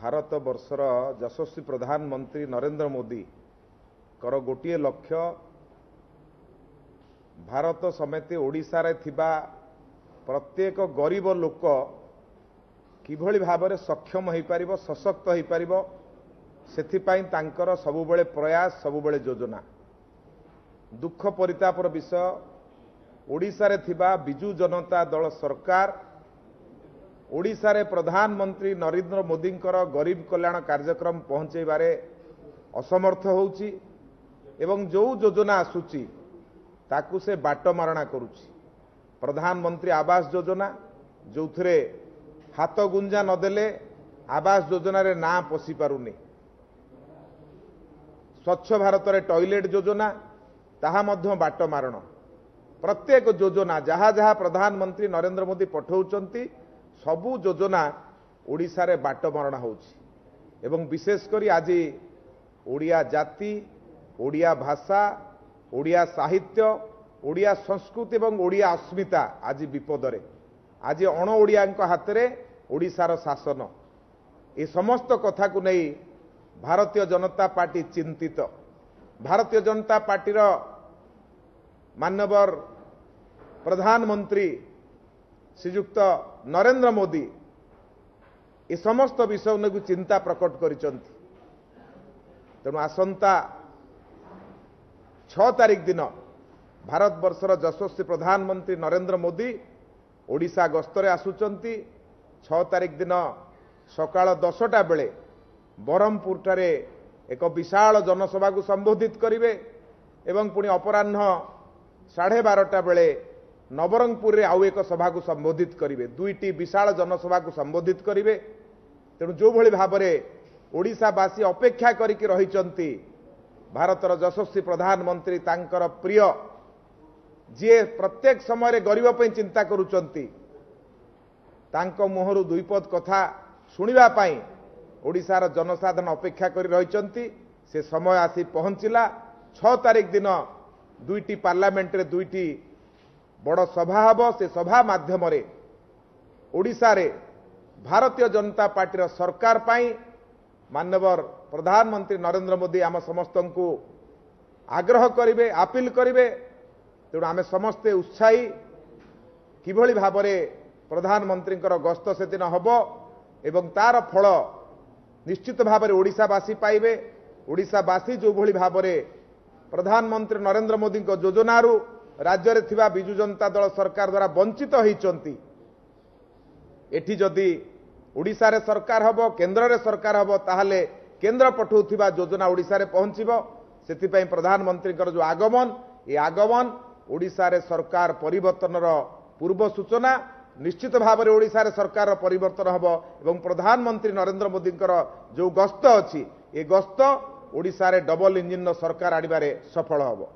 भारत वर्षर यशस्वी प्रधानमंत्री नरेंद्र मोदी कर गोटे लक्ष्य भारत समेत ओडिशा रे थिबा प्रत्येक गरीब लोक किभଳି भाବରେ सक्षम हो पार सशक्त हो पार से तांकर सबुबले प्रयास सबुबले योजना दुख परितापर विषय ओडिशा रे थिबा बिजू जनता दल सरकार ओडिशा रे प्रधानमंत्री नरेंद्र मोदी गरीब कल्याण कार्यक्रम पहुंचेबारे असमर्थ होउची एवं जो योजना आसुची ताकू से बाटमारणा करुची। प्रधानमंत्री आवास योजना जो थे हाथ गुंजा नदेले आवास योजना रे ना पशि पारुनी, स्वच्छ भारत रे टॉयलेट योजना ताहा मध्य बाटमारण, प्रत्येक योजना जहाँ जहाँ प्रधानमंत्री नरेंद्र मोदी पठाउचंती सबु योजना ओडिशा रे बाटमारण होउची एवं विशेषकर आज ओडिया जाति ओडिया भाषा ओडिया साहित्य ओडिया संस्कृति एवं ओडिया अस्मिता आज विपदरे, आज अण ओडिया हाथ में ओडिशार शासन ये समस्त कथा को नहीं भारतीय जनता पार्टी चिंतित। भारतीय जनता पार्टीर माननीय प्रधानमंत्री श्रीयुक्त नरेंद्र मोदी ये समस्त विषय को चिंता प्रकट करिसंती। तेणु आसंता 6 तारिख दिन भारत वर्षर यशस्वी प्रधानमंत्री नरेंद्र मोदी ओडिशा गस्तरे आसुचंती। 6 तारिख दिन सकाळ 10टा बेले बरहमपुर ठारे एक विशाल जनसभा को संबोधित करिवे एवं पुणी अपराह्न 12:30 बेले नवरंगपुर रे आउ एक सभा को संबोधित करिवे। दुईटी विशाल जनसभा को संबोधित करिवे। तेणु जो भली भाबरे ओडिशावासी अपेक्षा करिकि रहिचंती भारतर यशस्वी प्रधानमंत्री तांकर प्रिय जे प्रत्येक समय गरीब पे चिंता करुचंती तांको मुहरु दुईपद कथा सुनिबा पाई ओडिशार जनसाधारण अपेक्षा करि रहिचंती। से समय आसी पहुंचिला। 6 तारिख दिन दुईटी पार्लियामेंट रे दुईटी बड़ सभा हबो। से सभा माध्यम रे ओडिशा रे भारतीय जनता पार्टी सरकार पाई माननीय प्रधानमंत्री नरेंद्र मोदी आम समस्त को आग्रह करिवे अपील करिवे। तेणु आमे समस्ते उत्साही किभଳି भाबरे प्रधानमंत्री गस्त से दिन हबो एवं तार फल निश्चित भाबरे ओडिशावासी पाइबे। ओडिशावासी जो भଳି भाबरे प्रधानमंत्री नरेंद्र मोदी योजनारू राज्य रे थिबा बिजू जनता दल सरकार द्वारा वंचित होइचंती एठी जदि ओडिशा रे सरकार हबो केंद्र रे सरकार हबो ताहले केंद्र पठाउथिबा योजना ओडिशा रे पहुंचीबो। सेथिपई प्रधानमंत्री जो आगमन ये आगमन ओडिशा रे सरकार परिवर्तन पूर्व सूचना निश्चित भाव में ओडिशा रे सरकार परिवर्तन हबो एवं प्रधानमंत्री नरेंद्र मोदी जो गस्त अछि ये गस्त ओडिशा रे डबल इंजिन सरकार आनिबारे सफल हबो।